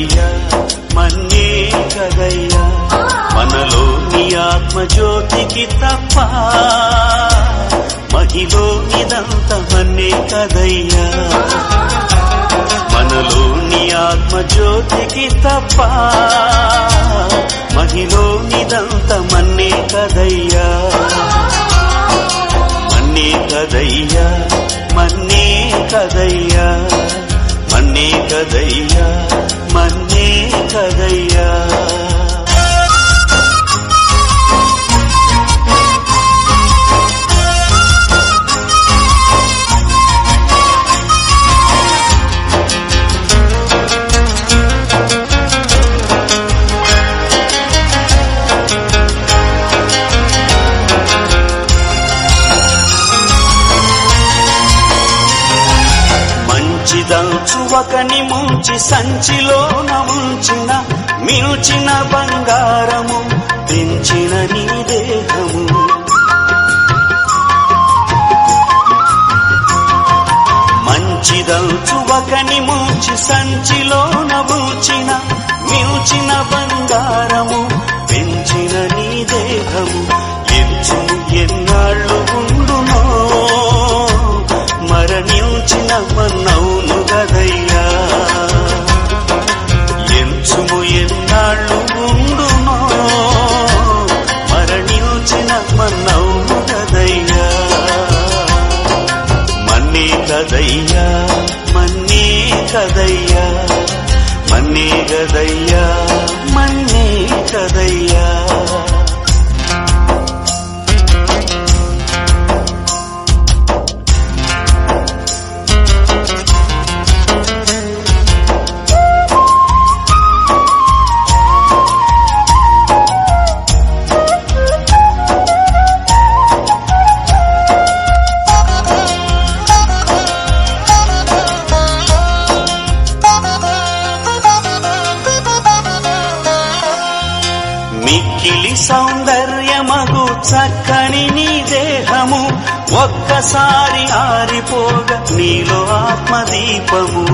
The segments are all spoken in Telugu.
కదయ్యా మన్నే కదయ్యా మనలోని ఆత్మజ్యోతికి తప్ప మహిలోనిదంత మన్నే కదయ్యా మనలోని ఆత్మజ్యోతికి తప్ప మహిలోనిదంత మన్నే కదయ్యా మన్నే కదయ్యా మన్నే కదయ్యా మన్నే కదయ్యా మన్నే కదయ్యా దంచువకని ముంచి సంచిలోన ఉంచిన మిల్చిన బంగారము పెంచిన నీ దేహము మంచిదంచువకని ముంచి సంచిలోన ఉంచిన మిల్చిన బంగారము పెంచిన నీ దేహము ఎంచుము ఎన్నాళ్ళు ఉండునో మరణించిన మన్నవును గదయ్యా ఎంచుము ఎన్నాళ్ళు ఉండునో మరణించిన మన్నవును గదయ్యా మన్నే కదయ్యా మన్నే కదయ్యా మన్నే గదయ్యా మన్నే కదయ్యా మిక్కిలి సౌందర్యమగు చక్కని నీ దేహము ఒక్కసారి ఆరిపోగ నీలో ఆత్మదీపము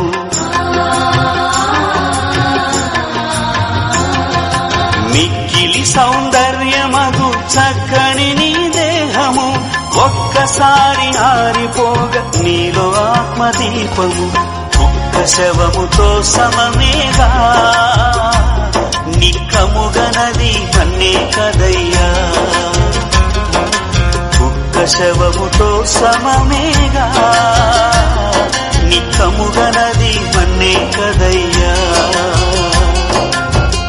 మిక్కిలి సౌందర్యమగు చక్కని నీ దేహము ఒక్కసారి ఆరిపోగ నీలో ఆత్మదీపము కుక్క శవముతో సమమేగా నిక్కముగనది మన్నే కదయ్యా కుక్క శవముతో సమమేగా నిక్కముగనది మన్నే కదయ్యా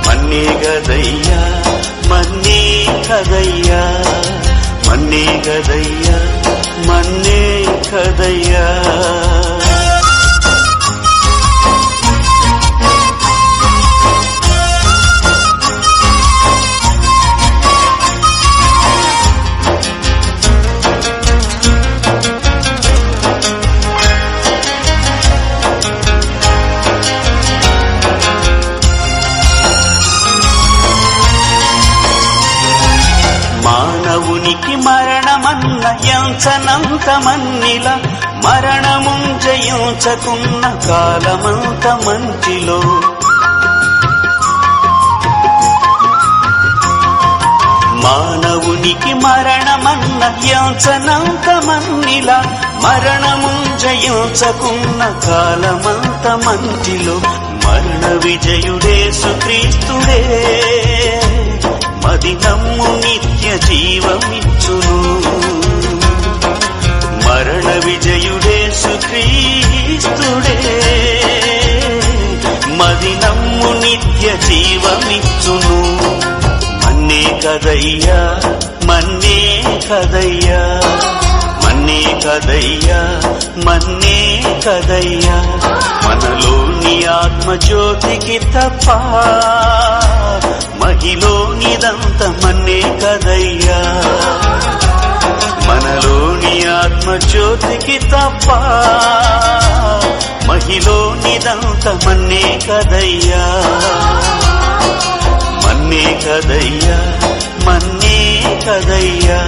మన్నే గదయ్యా మన్నే కదయ్యా మన్నే గదయ్యా మన్నే కదయ్యా మానవునికి మరణమన్న ఎంచనంత మన్నిల మరణము జయించకున్న కాలమంత మంచిలో మానవునికి మరణమన్న ఎంచనంత మన్నిల మరణము జయించకున్న కాలమంత మంచిలో మరణ విజయుడేసు క్రీస్తుడే మది నమ్ము నిత్య జీవమిచ్చును మరణ విజయుడేసు క్రీస్తుడే మది నమ్ము నిత్య జీవమిచ్చును మన్నే కదయ్యా మన్నే కదయ్యా మన్నే కదయ్యా మన్నే కదయ్యా మనలోని ఆత్మజ్యోతికి తప్ప మహిలోనిదంత మన్నే కదయ్యా మనలోని ఆత్మజ్యోతికి తప్ప మహిలోనిదంత మన్నే కదయ్యా మన్నే కదయ్యా మన్నే కదయ్యా